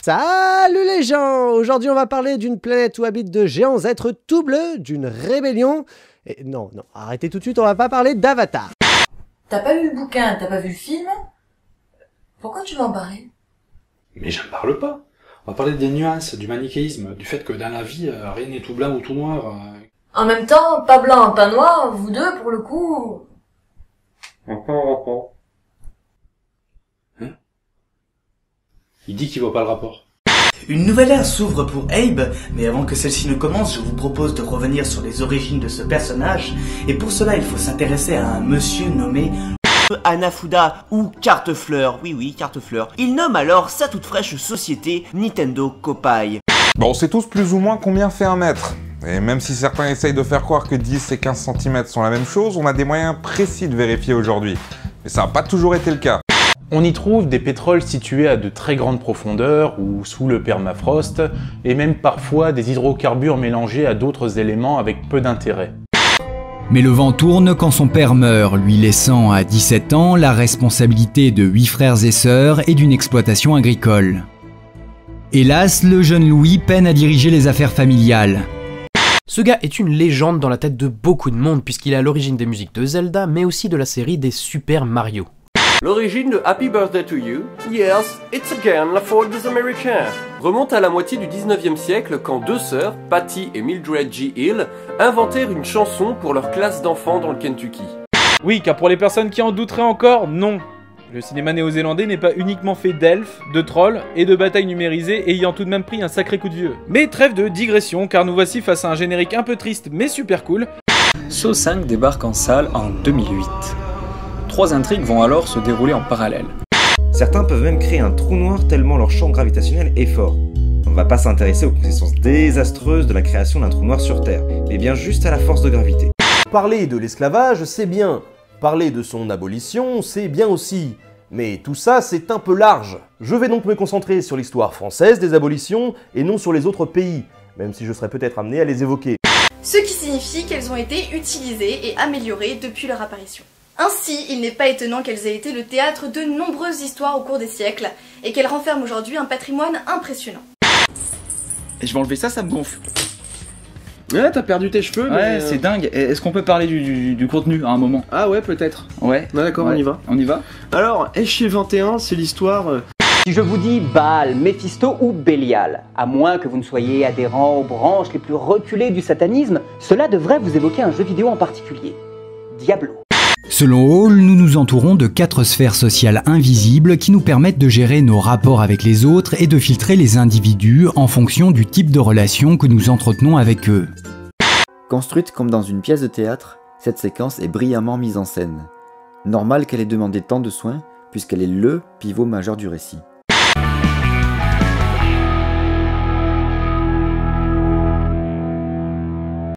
Salut les gens! Aujourd'hui on va parler d'une planète où habitent de géants êtres tout bleus, d'une rébellion... Et non, arrêtez tout de suite, on va pas parler d'Avatar. T'as pas lu le bouquin, t'as pas vu le film? Pourquoi tu m'en parlais? Mais j'en parle pas. On va parler des nuances, du manichéisme, du fait que dans la vie, rien n'est tout blanc ou tout noir. En même temps, pas blanc, pas noir, vous deux, pour le coup... Hein? Il dit qu'il voit pas le rapport. Une nouvelle ère s'ouvre pour Abe, mais avant que celle-ci ne commence, je vous propose de revenir sur les origines de ce personnage, et pour cela il faut s'intéresser à un monsieur nommé Hanafuda ou Cartefleur, oui Cartefleur. Il nomme alors sa toute fraîche société Nintendo Kopai. Bon, on sait tous plus ou moins combien fait un mètre. Et même si certains essayent de faire croire que 10 et 15 cm sont la même chose, on a des moyens précis de vérifier aujourd'hui. Mais ça n'a pas toujours été le cas. On y trouve des pétroles situés à de très grandes profondeurs ou sous le permafrost, et même parfois des hydrocarbures mélangés à d'autres éléments avec peu d'intérêt. Mais le vent tourne quand son père meurt, lui laissant à 17 ans la responsabilité de 8 frères et sœurs et d'une exploitation agricole. Hélas, le jeune Louis peine à diriger les affaires familiales. Ce gars est une légende dans la tête de beaucoup de monde puisqu'il est à l'origine des musiques de Zelda mais aussi de la série des Super Mario. L'origine de Happy Birthday to You, Yes, It's Again la faute des Américains, remonte à la moitié du 19e siècle quand deux sœurs, Patty et Mildred G. Hill, inventèrent une chanson pour leur classe d'enfants dans le Kentucky. Oui, car pour les personnes qui en douteraient encore, non. Le cinéma néo-zélandais n'est pas uniquement fait d'elfes, de trolls et de batailles numérisées ayant tout de même pris un sacré coup de vieux. Mais trêve de digression car nous voici face à un générique un peu triste mais super cool. Saw 5 débarque en salle en 2008. 3 intrigues vont alors se dérouler en parallèle. Certains peuvent même créer un trou noir tellement leur champ gravitationnel est fort. On ne va pas s'intéresser aux conséquences désastreuses de la création d'un trou noir sur Terre, mais bien juste à la force de gravité. Parler de l'esclavage, c'est bien. Parler de son abolition, c'est bien aussi. Mais tout ça, c'est un peu large. Je vais donc me concentrer sur l'histoire française des abolitions et non sur les autres pays, même si je serais peut-être amené à les évoquer. Ce qui signifie qu'elles ont été utilisées et améliorées depuis leur apparition. Ainsi, il n'est pas étonnant qu'elles aient été le théâtre de nombreuses histoires au cours des siècles, et qu'elles renferment aujourd'hui un patrimoine impressionnant. Et je vais enlever ça, ça me gonfle. Ouais, t'as perdu tes cheveux, mais... Ouais, c'est dingue. Est-ce qu'on peut parler du contenu à un moment? Ah ouais, peut-être. Ouais. D'accord, ouais. on y va. On y va. Alors, Échier 21, c'est l'histoire... Si je vous dis Baal, Méphisto ou Bélial, à moins que vous ne soyez adhérent aux branches les plus reculées du satanisme, cela devrait vous évoquer un jeu vidéo en particulier. Diablo. Selon Hall, nous nous entourons de 4 sphères sociales invisibles qui nous permettent de gérer nos rapports avec les autres et de filtrer les individus en fonction du type de relation que nous entretenons avec eux. Construite comme dans une pièce de théâtre, cette séquence est brillamment mise en scène. Normal qu'elle ait demandé tant de soins, puisqu'elle est LE pivot majeur du récit.